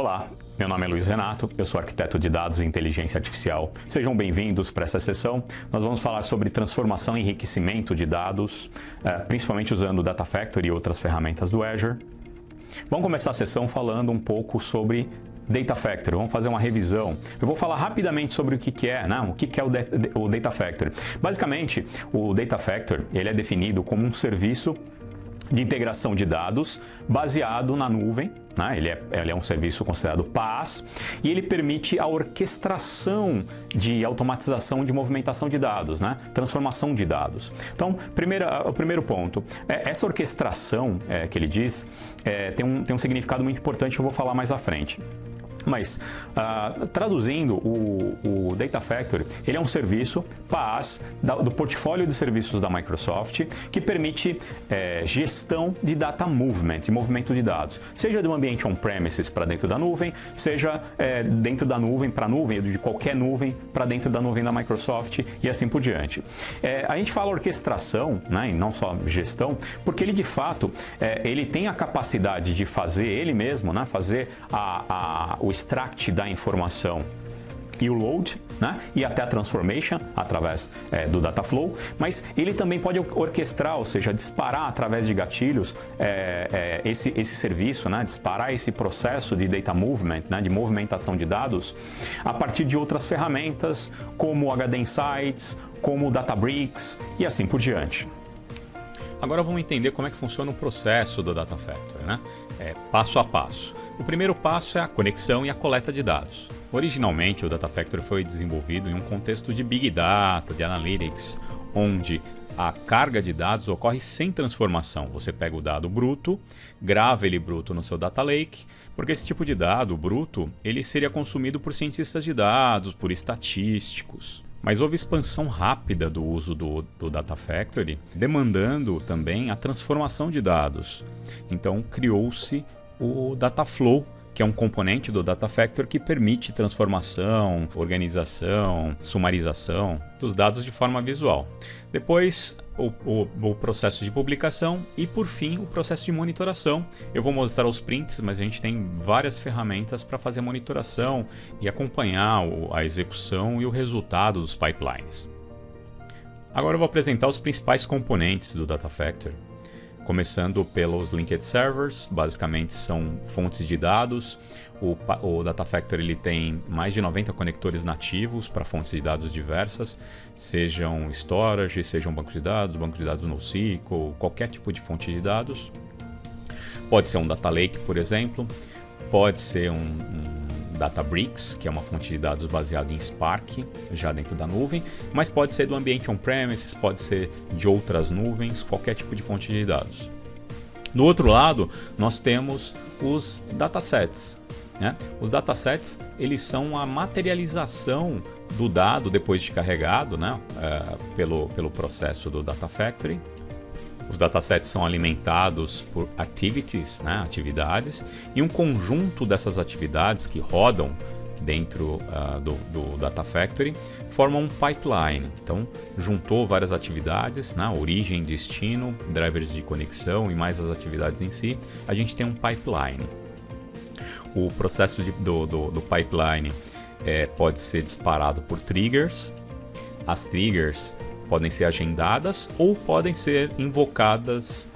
Olá, meu nome é Luiz Renato, eu sou arquiteto de dados e inteligência artificial. Sejam bem-vindos para essa sessão. Nós vamos falar sobre transformação e enriquecimento de dados, principalmente usando o Data Factory e outras ferramentas do Azure. Vamos começar a sessão falando um pouco sobre Data Factory, vamos fazer uma revisão. Eu vou falar rapidamente sobre o que é, né? O que é o Data Factory. Basicamente, o Data Factory ele é definido como um serviço de integração de dados baseado na nuvem, né? Ele é um serviço considerado PaaS e ele permite a orquestração de automatização de movimentação de dados, né? Transformação de dados. Então, o primeiro ponto, essa orquestração que ele diz tem um significado muito importante que eu vou falar mais à frente. Mas, traduzindo, o Data Factory, ele é um serviço PaaS do portfólio de serviços da Microsoft que permite gestão de data movement, de movimento de dados, seja de um ambiente on-premises para dentro da nuvem, seja dentro da nuvem para a nuvem, ou de qualquer nuvem para dentro da nuvem da Microsoft e assim por diante. A gente fala orquestração, né, e não só gestão, porque ele de fato ele tem a capacidade de fazer ele mesmo, né, fazer o extract da informação e o load, né? E até a transformation através do Dataflow, mas ele também pode orquestrar, ou seja, disparar através de gatilhos esse serviço, né? Disparar esse processo de data movement, né? De movimentação de dados a partir de outras ferramentas como o HD Insights, como o Databricks e assim por diante. Agora vamos entender como é que funciona o processo do Data Factory, né? Passo a passo. O primeiro passo é a conexão e a coleta de dados. Originalmente, o Data Factory foi desenvolvido em um contexto de Big Data, de Analytics, onde a carga de dados ocorre sem transformação. Você pega o dado bruto, grava ele bruto no seu Data Lake, porque esse tipo de dado bruto ele seria consumido por cientistas de dados, por estatísticos. Mas houve expansão rápida do uso do Data Factory, demandando também a transformação de dados. Então criou-se o Dataflow, que é um componente do Data Factory que permite transformação, organização, sumarização dos dados de forma visual. Depois, o processo de publicação e, por fim, o processo de monitoração. Eu vou mostrar os prints, mas a gente tem várias ferramentas para fazer a monitoração e acompanhar a execução e o resultado dos pipelines. Agora eu vou apresentar os principais componentes do Data Factory. Começando pelos Linked Servers, basicamente são fontes de dados. O Data Factory ele tem mais de 90 conectores nativos para fontes de dados diversas, sejam storage, sejam bancos de dados NoSQL, qualquer tipo de fonte de dados. Pode ser um Data Lake, por exemplo, pode ser um Databricks, que é uma fonte de dados baseada em Spark, já dentro da nuvem, mas pode ser do ambiente on-premises, pode ser de outras nuvens, qualquer tipo de fonte de dados. Do outro lado, nós temos os datasets, né? Os datasets, eles são a materialização do dado depois de carregado, né? Pelo processo do Data Factory. Os datasets são alimentados por activities, né, atividades, e um conjunto dessas atividades que rodam dentro do Data Factory formam um pipeline. Então, juntou várias atividades, né, origem, destino, drivers de conexão e mais as atividades em si, a gente tem um pipeline. O processo do pipeline pode ser disparado por triggers. As triggers podem ser agendadas ou podem ser invocadas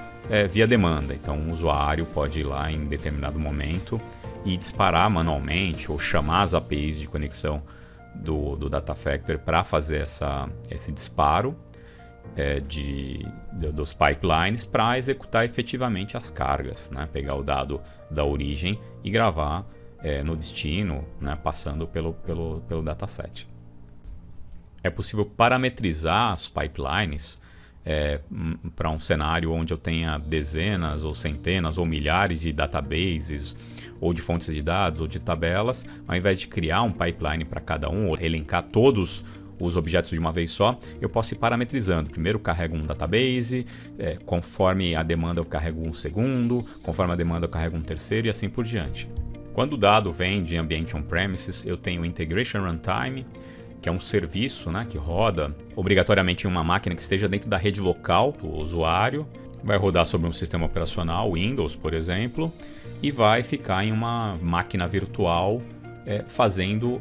via demanda. Então, um usuário pode ir lá em determinado momento e disparar manualmente ou chamar as APIs de conexão do Data Factory para fazer esse disparo dos pipelines para executar efetivamente as cargas, né? Pegar o dado da origem e gravar no destino, né? Passando pelo dataset. É possível parametrizar os pipelines para um cenário onde eu tenha dezenas ou centenas ou milhares de databases ou de fontes de dados ou de tabelas, ao invés de criar um pipeline para cada um ou elencar todos os objetos de uma vez só, eu posso ir parametrizando. Primeiro eu carrego um database, conforme a demanda eu carrego um segundo, conforme a demanda eu carrego um terceiro e assim por diante. Quando o dado vem de ambiente on-premises, eu tenho Integration Runtime, que é um serviço, né, que roda obrigatoriamente em uma máquina que esteja dentro da rede local do usuário. Vai rodar sobre um sistema operacional, Windows, por exemplo, e vai ficar em uma máquina virtual fazendo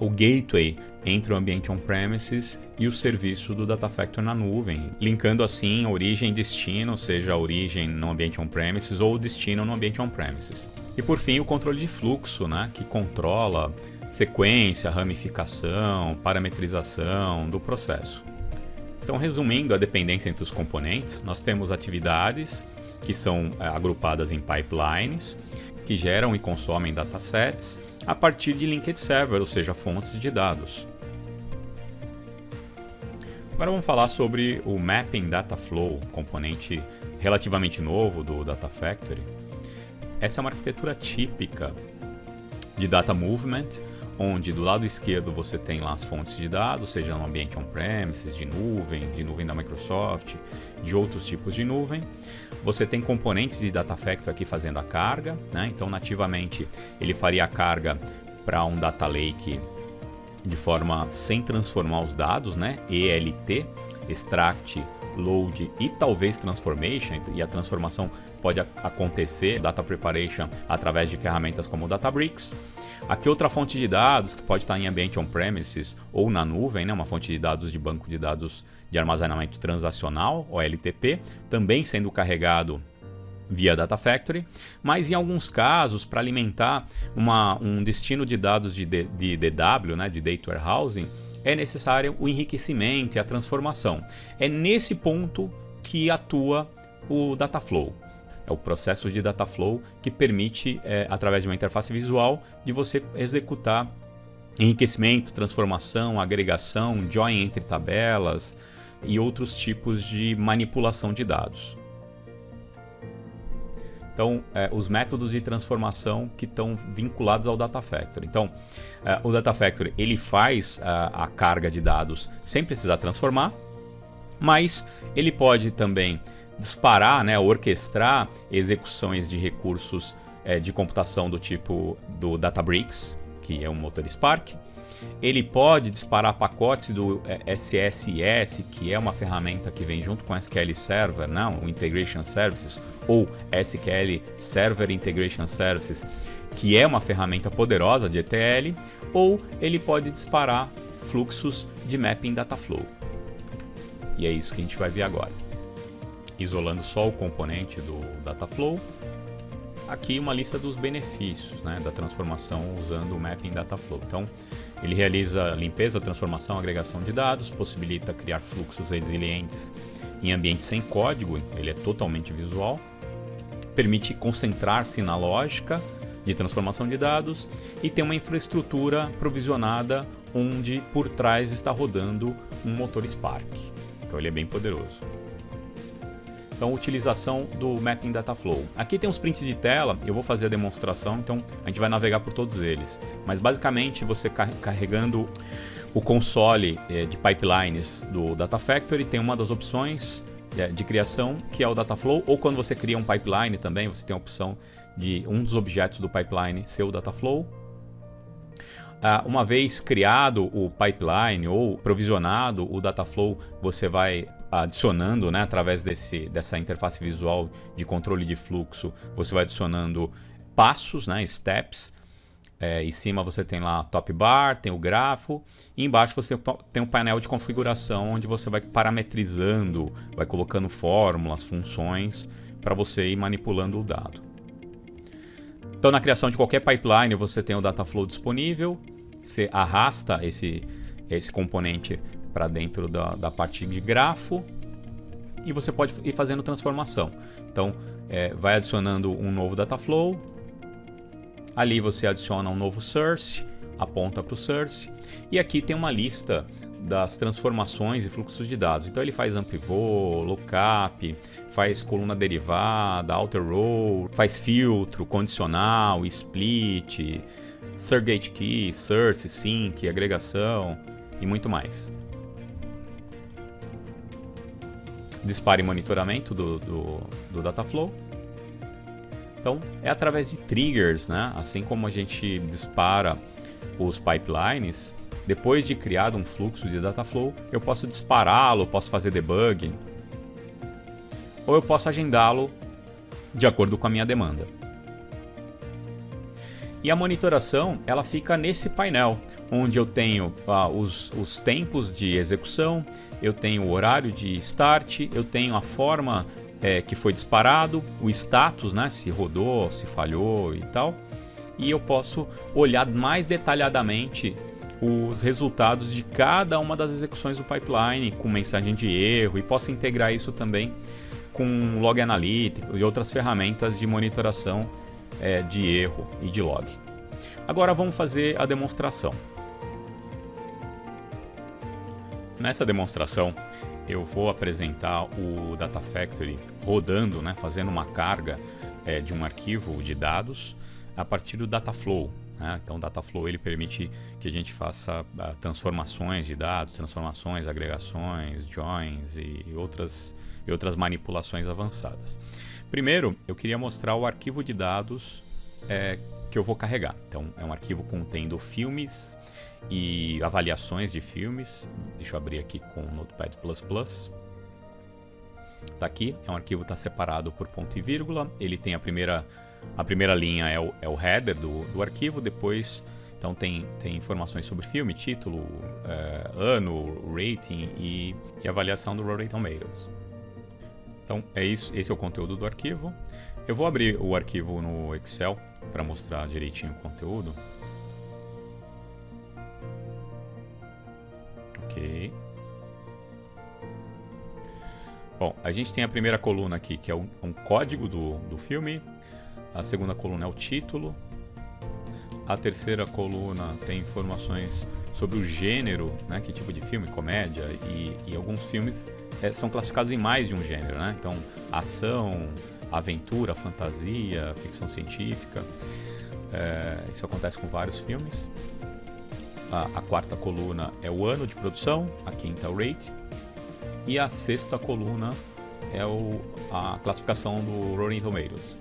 o gateway entre o ambiente on-premises e o serviço do Data Factory na nuvem, linkando assim origem e destino, seja a origem no ambiente on-premises ou o destino no ambiente on-premises. E por fim, o controle de fluxo, né, que controla sequência, ramificação, parametrização do processo. Então, resumindo a dependência entre os componentes, nós temos atividades que são agrupadas em pipelines, que geram e consomem datasets a partir de linked server, ou seja, fontes de dados. Agora vamos falar sobre o Mapping Data Flow, componente relativamente novo do Data Factory. Essa é uma arquitetura típica de Data Movement, onde do lado esquerdo você tem lá as fontes de dados, seja no ambiente on-premises, de nuvem da Microsoft, de outros tipos de nuvem. Você tem componentes de Data Factory aqui fazendo a carga, né? Então nativamente ele faria a carga para um Data Lake de forma sem transformar os dados, né? ELT, Extract, Load e talvez Transformation, e a transformação pode acontecer, Data Preparation, através de ferramentas como o Databricks. Aqui outra fonte de dados que pode estar em ambiente on-premises ou na nuvem, né? Uma fonte de dados de banco de dados de armazenamento transacional, OLTP, também sendo carregado via Data Factory, mas em alguns casos, para alimentar um destino de dados de DW, né? De Data Warehousing, é necessário o enriquecimento e a transformação. É nesse ponto que atua o Data Flow. É o processo de Data Flow que permite, através de uma interface visual, de você executar enriquecimento, transformação, agregação, join entre tabelas e outros tipos de manipulação de dados. Então, os métodos de transformação que estão vinculados ao Data Factory. Então, o Data Factory ele faz a carga de dados sem precisar transformar, mas ele pode também disparar, né, orquestrar execuções de recursos de computação do tipo do Databricks, que é um motor Spark. Ele pode disparar pacotes do SSIS, que é uma ferramenta que vem junto com o SQL Server, né, o Integration Services, ou SQL Server Integration Services, que é uma ferramenta poderosa de ETL, ou ele pode disparar fluxos de Mapping Data Flow. E é isso que a gente vai ver agora. Isolando só o componente do Data Flow, aqui uma lista dos benefícios, né, da transformação usando o Mapping Data Flow. Então, ele realiza limpeza, transformação, agregação de dados, possibilita criar fluxos resilientes em ambiente sem código, ele é totalmente visual, permite concentrar-se na lógica de transformação de dados e tem uma infraestrutura provisionada onde por trás está rodando um motor Spark. Então, ele é bem poderoso. Então, utilização do Mapping Data Flow. Aqui tem uns prints de tela, eu vou fazer a demonstração, então a gente vai navegar por todos eles. Mas basicamente, você carregando o console de pipelines do Data Factory, tem uma das opções de criação, que é o Data Flow, ou quando você cria um pipeline também, você tem a opção de um dos objetos do pipeline ser o Data Flow. Uma vez criado o pipeline ou provisionado o Data Flow, você vai adicionando, né, através dessa interface visual de controle de fluxo, você vai adicionando passos, né, steps. Em cima você tem lá top bar, tem o grafo, e embaixo você tem um painel de configuração onde você vai parametrizando, vai colocando fórmulas, funções para você ir manipulando o dado. Então, na criação de qualquer pipeline, você tem o Data Flow disponível, você arrasta esse componente para dentro da parte de grafo e você pode ir fazendo transformação. Então, vai adicionando um novo Data Flow, ali você adiciona um novo source, aponta para o source, e aqui tem uma lista das transformações e fluxos de dados. Então ele faz unpivot, lookup, faz coluna derivada, outer row, faz filtro, condicional, split, surrogate key, source, sync, agregação e muito mais. Dispara e monitoramento do Data Flow. Então, é através de triggers, né? Assim como a gente dispara os pipelines, depois de criado um fluxo de Data Flow, eu posso dispará-lo, posso fazer debug, ou eu posso agendá-lo de acordo com a minha demanda. E a monitoração, ela fica nesse painel, onde eu tenho os tempos de execução, eu tenho o horário de start, eu tenho a forma que foi disparado, o status, né, se rodou, se falhou e tal. E eu posso olhar mais detalhadamente os resultados de cada uma das execuções do pipeline, com mensagem de erro, e posso integrar isso também com Log Analytics e outras ferramentas de monitoração de erro e de log. Agora vamos fazer a demonstração. Nessa demonstração eu vou apresentar o Data Factory rodando, né, fazendo uma carga de um arquivo de dados a partir do Dataflow. Então o Dataflow ele permite que a gente faça transformações de dados, transformações, agregações, joins e outras manipulações avançadas. Primeiro, eu queria mostrar o arquivo de dados que eu vou carregar. Então, é um arquivo contendo filmes e avaliações de filmes. Deixa eu abrir aqui com o Notepad++. Está aqui, é um arquivo que está separado por ponto e vírgula. Ele tem a primeira linha é o header do arquivo, depois então tem informações sobre filme, título, ano, rating e avaliação do Rotten Tomatoes. Então é isso, esse é o conteúdo do arquivo. Eu vou abrir o arquivo no Excel para mostrar direitinho o conteúdo. Ok. Bom, a gente tem a primeira coluna aqui, que é um código do filme. A segunda coluna é o título. A terceira coluna tem informações sobre o gênero, né, que tipo de filme, comédia, e alguns filmes são classificados em mais de um gênero, né? Então, ação, aventura, fantasia, ficção científica. Isso acontece com vários filmes. A quarta coluna é o ano de produção, a quinta é o rate, e a sexta coluna é a classificação do Rotten Tomatoes.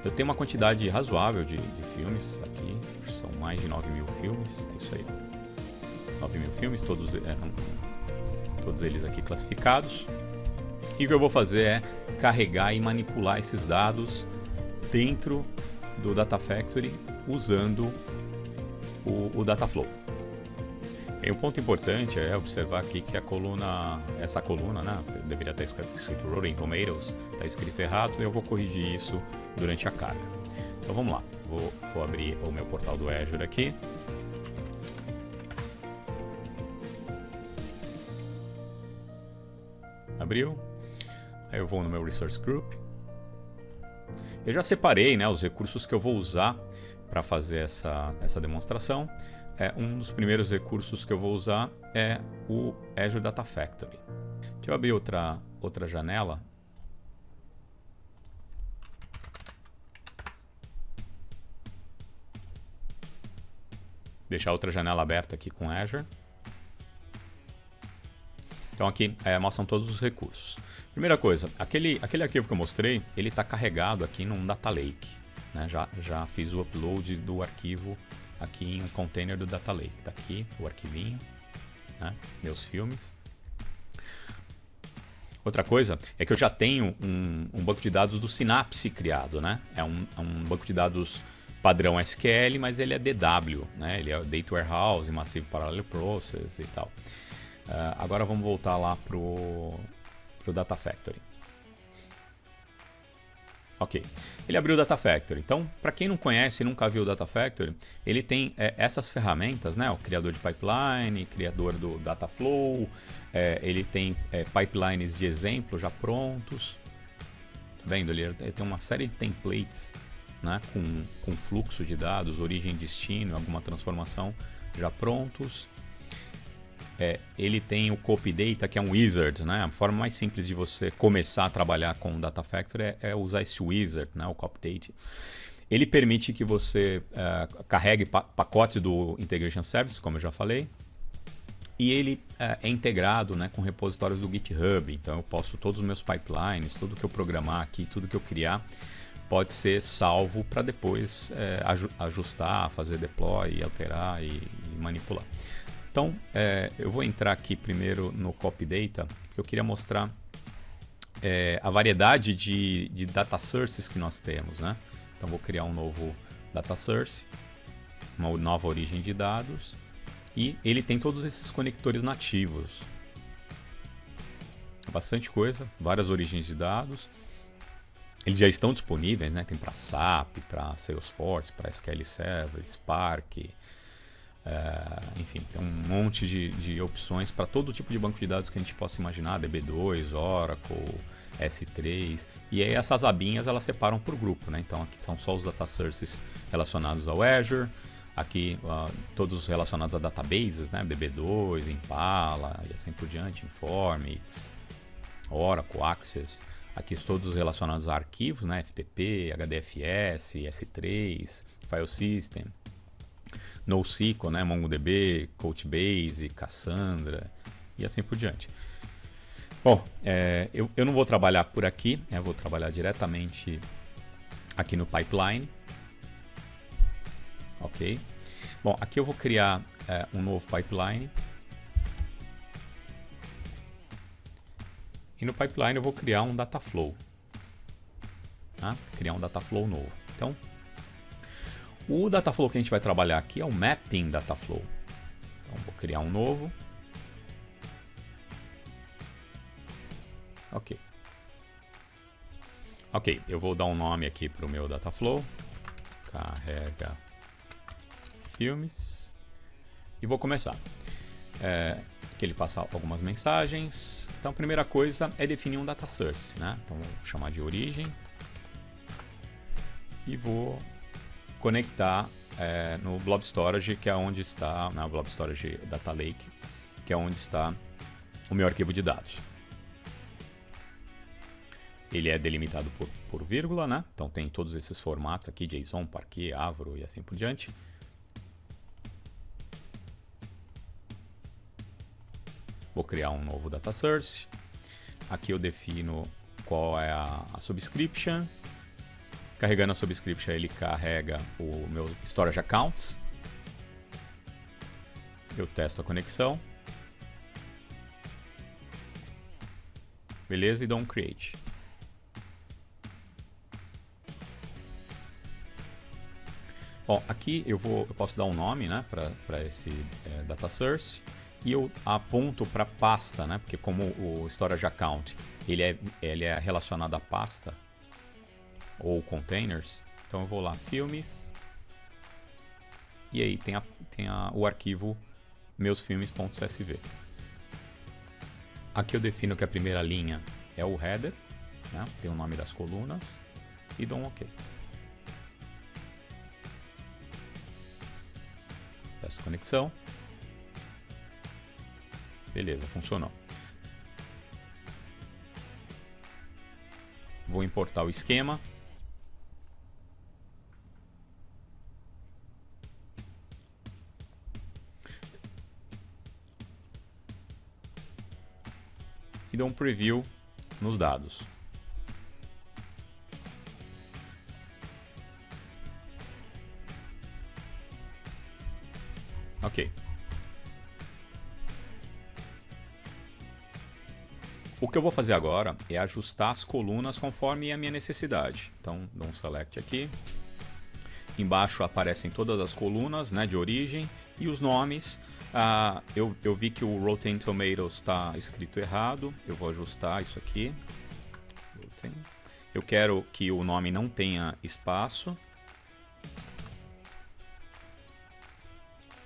Eu tenho uma quantidade razoável de filmes aqui, são mais de 9.000 filmes, é isso aí. 9.000 filmes, todos eles aqui classificados. E o que eu vou fazer é carregar e manipular esses dados dentro do Data Factory usando o Dataflow. E um ponto importante é observar aqui que essa coluna, né, deveria estar escrito Rotten Tomatoes, está escrito errado, e eu vou corrigir isso durante a carga. Então vamos lá, vou abrir o meu portal do Azure aqui. Abriu. Aí eu vou no meu Resource Group. Eu já separei, né, os recursos que eu vou usar para fazer essa demonstração. Um dos primeiros recursos que eu vou usar é o Azure Data Factory. Deixa eu abrir outra janela. Deixar outra janela aberta aqui com Azure. Então aqui mostram todos os recursos. Primeira coisa, aquele arquivo que eu mostrei, ele está carregado aqui num Data Lake. Né? Já fiz o upload do arquivo aqui em um container do Data Lake. Está aqui o arquivinho, né? Meus filmes. Outra coisa é que eu já tenho um banco de dados do Synapse criado, né? É um banco de dados padrão SQL, mas ele é DW, né? Ele é Data Warehouse, Massive Parallel Process e tal. Agora vamos voltar lá pro Data Factory. Ok, ele abriu o Data Factory. Então, para quem não conhece e nunca viu o Data Factory, ele tem essas ferramentas, né? O criador de pipeline, criador do Dataflow, ele tem pipelines de exemplo já prontos. Tá vendo? Ele tem uma série de templates, né? Com fluxo de dados, origem e destino, alguma transformação já prontos. Ele tem o Copy Data, que é um wizard, né? A forma mais simples de você começar a trabalhar com o Data Factory é usar esse wizard, né? O Copy Data. Ele permite que você carregue pacotes do Integration Service, como eu já falei, e ele é integrado, né, com repositórios do GitHub. Então eu posso todos os meus pipelines, tudo que eu programar aqui, tudo que eu criar, pode ser salvo para depois ajustar, fazer deploy, alterar e manipular. Então, eu vou entrar aqui primeiro no Copy Data, porque eu queria mostrar a variedade de data sources que nós temos, né? Então, vou criar um novo data source, uma nova origem de dados, e ele tem todos esses conectores nativos. Bastante coisa, várias origens de dados. Eles já estão disponíveis, né? Tem para SAP, para Salesforce, para SQL Server, Spark, enfim, tem um monte de opções para todo tipo de banco de dados que a gente possa imaginar, DB2, Oracle, S3, e aí essas abinhas elas separam por grupo, né? Então aqui são só os data sources relacionados ao Azure, aqui todos relacionados a databases, né? DB2, Impala e assim por diante, Informix, Oracle, Access. Aqui todos relacionados a arquivos, né? FTP, HDFS, S3, File System, NoSQL, né? MongoDB, Couchbase, Cassandra e assim por diante. Bom, eu não vou trabalhar por aqui, eu vou trabalhar diretamente aqui no pipeline. Ok? Bom, aqui eu vou criar um novo pipeline. E no pipeline eu vou criar um data flow. Tá? Criar um data flow novo. Então, o data flow que a gente vai trabalhar aqui é o mapping data flow. Então, vou criar um novo. Ok. Ok, eu vou dar um nome aqui para o meu data flow. Carrega filmes. E vou começar. Que ele passa algumas mensagens. Então a primeira coisa é definir um data source, né? Então vou chamar de origem e vou conectar no Blob Storage, que é onde está, na Blob Storage Data Lake, que é onde está o meu arquivo de dados. Ele é delimitado por vírgula, né? Então tem todos esses formatos aqui, JSON, Parquet, Avro e assim por diante. Vou criar um novo data source. Aqui eu defino qual é a subscription. Carregando a subscription, ele carrega o meu storage accounts. Eu testo a conexão. Beleza? E dou um create. Bom, aqui eu posso dar um nome, né, para esse data source. E eu aponto para pasta, né? Porque como o storage account ele é relacionado à pasta ou containers, então eu vou lá, filmes, e aí tem o arquivo meusfilmes.csv. Aqui eu defino que a primeira linha é o header, né? Tem o nome das colunas, e dou um OK. Testo conexão. Beleza, funcionou. Vou importar o esquema. E dou um preview nos dados. Ok. O que eu vou fazer agora é ajustar as colunas conforme a minha necessidade. Então, dou um select aqui. Embaixo aparecem todas as colunas, né, de origem e os nomes. Eu vi que o Rotten Tomatoes está escrito errado. Eu vou ajustar isso aqui. Eu quero que o nome não tenha espaço.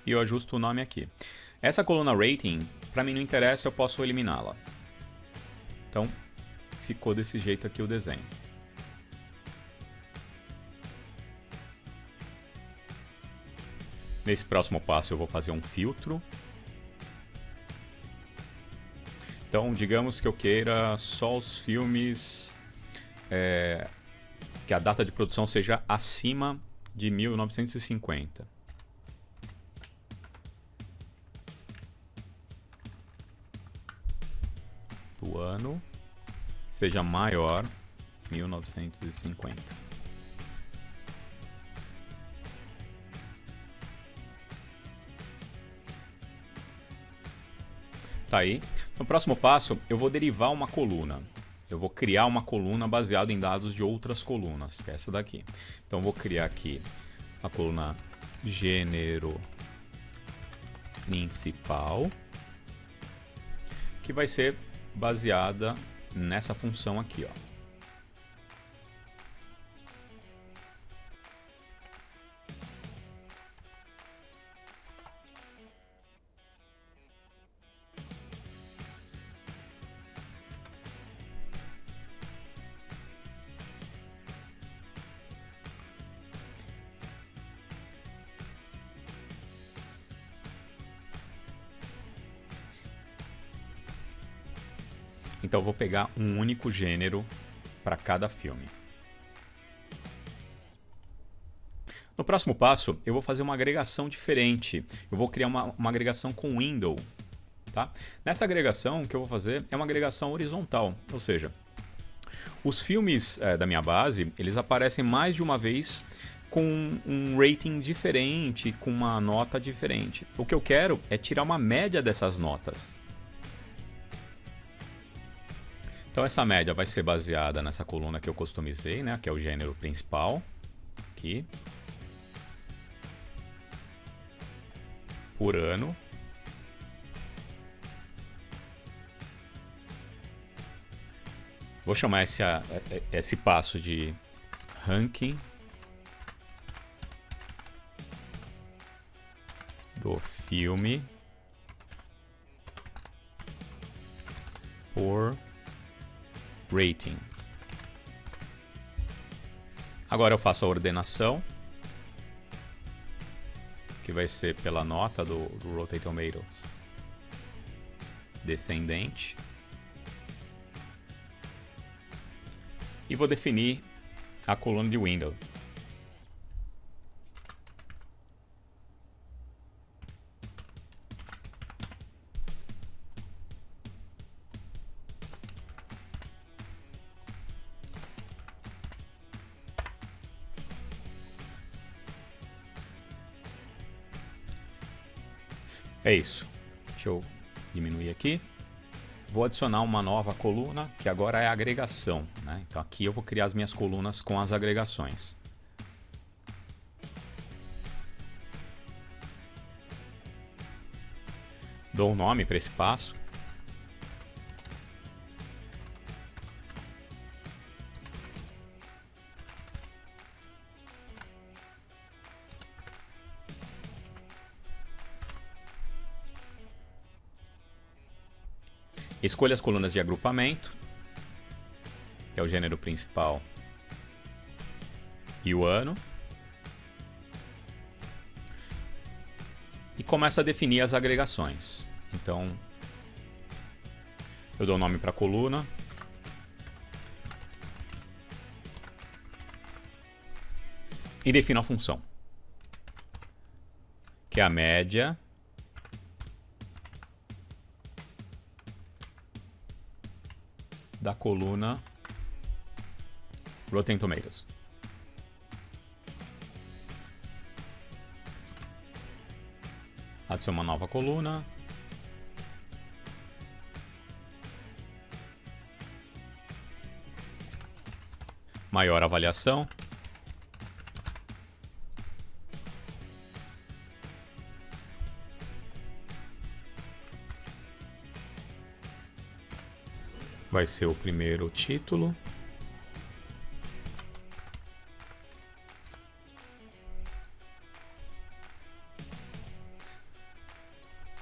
E eu ajusto o nome aqui. Essa coluna Rating, para mim não interessa, eu posso eliminá-la. Então, ficou desse jeito aqui o desenho. Nesse próximo passo eu vou fazer um filtro. Então, digamos que eu queira só os filmes que a data de produção seja acima de 1950. O ano seja maior 1950. Tá aí. No próximo passo, eu vou derivar uma coluna. Eu vou criar uma coluna baseada em dados de outras colunas, que é essa daqui. Então, eu vou criar aqui a coluna gênero principal, que vai ser baseada nessa função aqui, ó. Então eu vou pegar um único gênero para cada filme. No próximo passo, eu vou fazer uma agregação diferente. Eu vou criar uma agregação com window. Tá? Nessa agregação, o que eu vou fazer é uma agregação horizontal. Ou seja, os filmes da minha base, eles aparecem mais de uma vez com um rating diferente, com uma nota diferente. O que eu quero é tirar uma média dessas notas. Então essa média vai ser baseada nessa coluna que eu customizei, né, que é o gênero principal, aqui, por ano. Vou chamar esse passo de ranking do filme por rating. Agora eu faço a ordenação, que vai ser pela nota do Rotten Tomatoes descendente. E vou definir a coluna de window. É isso. Deixa eu diminuir aqui. Vou adicionar uma nova coluna, que agora é a agregação, né? Então aqui eu vou criar as minhas colunas com as agregações. Dou um nome para esse passo. Escolha as colunas de agrupamento, que é o gênero principal e o ano. E começa a definir as agregações. Então, eu dou o nome para a coluna. E defino a função, que é a média da coluna Rotten Tomatoes. Adicione uma nova coluna. Maior avaliação. Vai ser o primeiro título.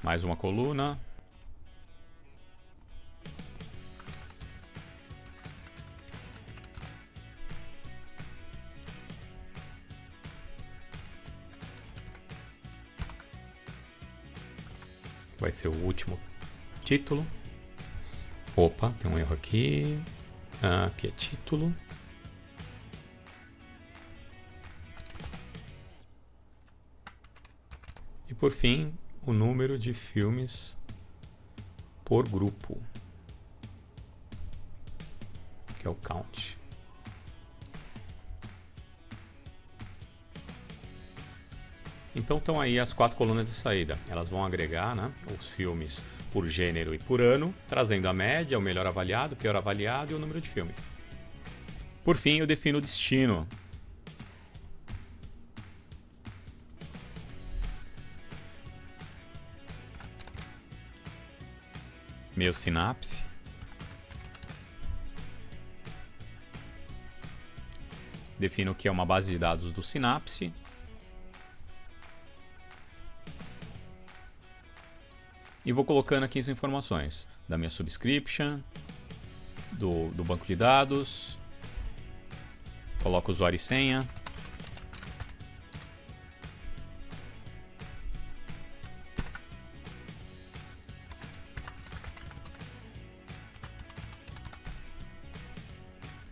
Mais uma coluna. Vai ser o último título. Opa, tem um erro aqui. Aqui é título. E por fim, o número de filmes por grupo, que é o count. Então estão aí as 4 colunas de saída. Elas vão agregar, né, os filmes por gênero e por ano, trazendo a média, o melhor avaliado, o pior avaliado e o número de filmes. Por fim, eu defino o destino. meu Synapse. Defino o que é uma base de dados do Synapse. E vou colocando aqui as informações da minha subscription, do banco de dados. Coloco usuário e senha.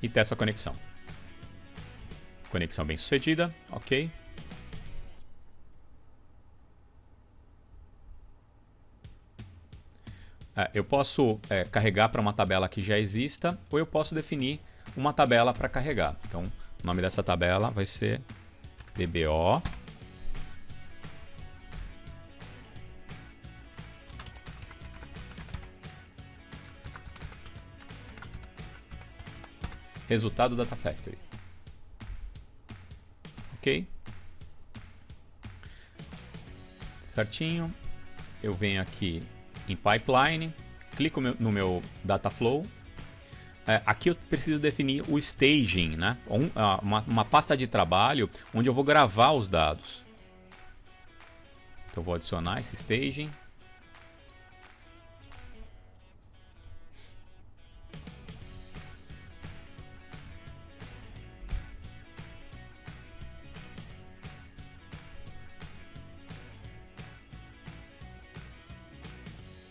E testo a conexão. Conexão bem sucedida, ok. Eu posso carregar para uma tabela que já exista, ou eu posso definir uma tabela para carregar. Então, o nome dessa tabela vai ser DBO. Resultado Data Factory. Ok. Certinho. Eu venho aqui em Pipeline, clico no meu Data Flow. Aqui eu preciso definir o staging, né? Uma pasta de trabalho onde eu vou gravar os dados. Então eu vou adicionar esse staging.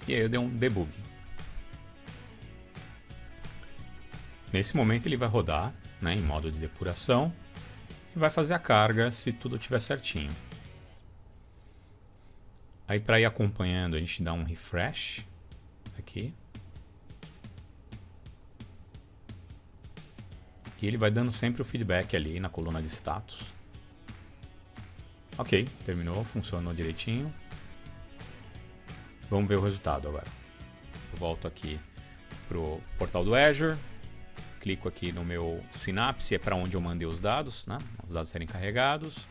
E aí eu dei um debug. Nesse momento ele vai rodar, né, em modo de depuração e vai fazer a carga se tudo estiver certinho. Aí para ir acompanhando a gente dá um refresh aqui. E ele vai dando sempre o feedback ali na coluna de status. Ok, terminou, funcionou direitinho. Vamos ver o resultado agora. Eu volto aqui pro portal do Azure. Clico aqui no meu Synapse, é para onde eu mandei os dados, né? Os dados serem carregados.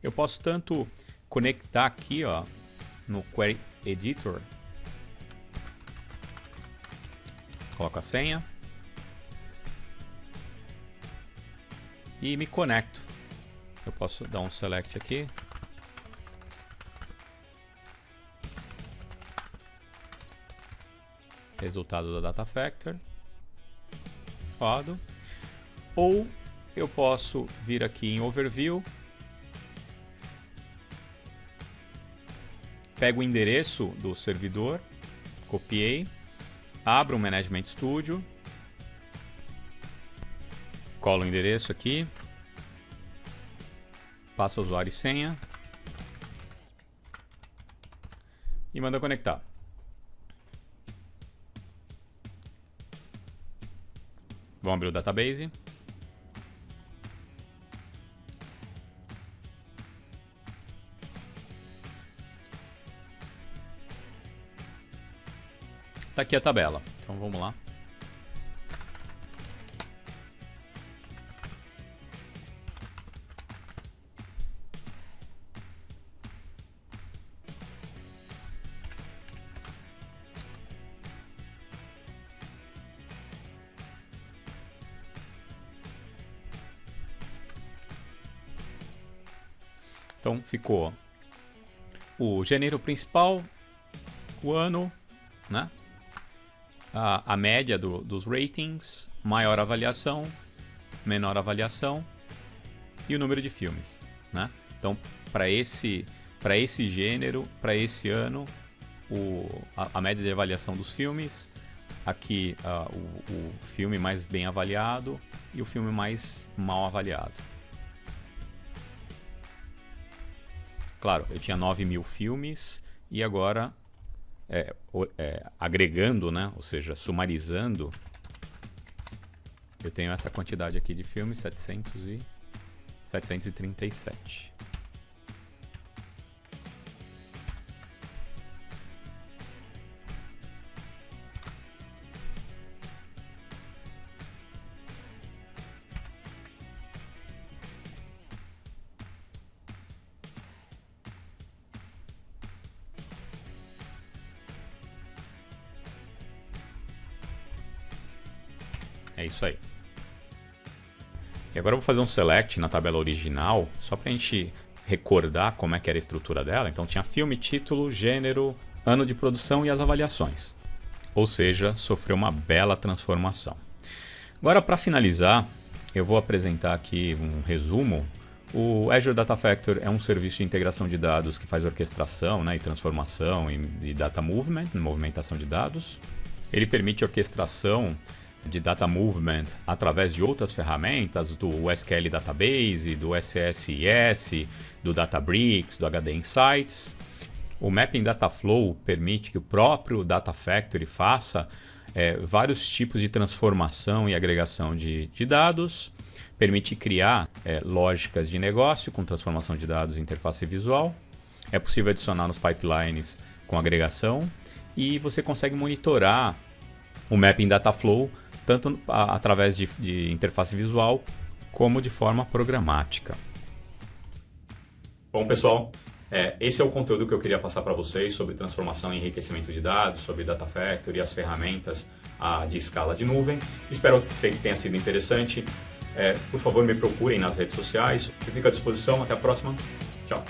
Eu posso tanto conectar aqui, ó, no Query Editor. Coloco a senha. E me conecto. Eu posso dar um select aqui. Resultado da Data Factor. Rodo. Ou eu posso vir aqui em Overview. Pego o endereço do servidor. Copiei. Abro o Management Studio. Colo o endereço aqui. Passo usuário e senha. E manda conectar. Vamos abrir o database. Está aqui a tabela. Então vamos lá. Então ficou o gênero principal, o ano, né? A média dos ratings, maior avaliação, menor avaliação e o número de filmes, né? Então, para esse gênero, para esse ano, a média de avaliação dos filmes, aqui o filme mais bem avaliado e o filme mais mal avaliado. Claro, eu tinha 9.000 filmes e agora, agregando, né, ou seja, sumarizando, eu tenho essa quantidade aqui de filmes, 737. É isso aí. E agora eu vou fazer um select na tabela original, só para a gente recordar como é que era a estrutura dela. Então tinha filme, título, gênero, ano de produção e as avaliações. Ou seja, sofreu uma bela transformação. Agora, para finalizar, eu vou apresentar aqui um resumo. O Azure Data Factory é um serviço de integração de dados que faz orquestração, né, e transformação de data movement, movimentação de dados. Ele permite orquestração de data movement através de outras ferramentas, do SQL Database, do SSIS, do Databricks, do HD Insights. O Mapping Data Flow permite que o próprio Data Factory faça vários tipos de transformação e agregação de dados. Permite criar lógicas de negócio com transformação de dados e interface visual. É possível adicionar nos pipelines com agregação. E você consegue monitorar o Mapping Data Flow tanto através de interface visual como de forma programática. Bom, pessoal, esse é o conteúdo que eu queria passar para vocês sobre transformação e enriquecimento de dados, sobre Data Factory e as ferramentas de escala de nuvem. Espero que tenha sido interessante. Por favor, me procurem nas redes sociais. Eu fico à disposição. Até a próxima. Tchau.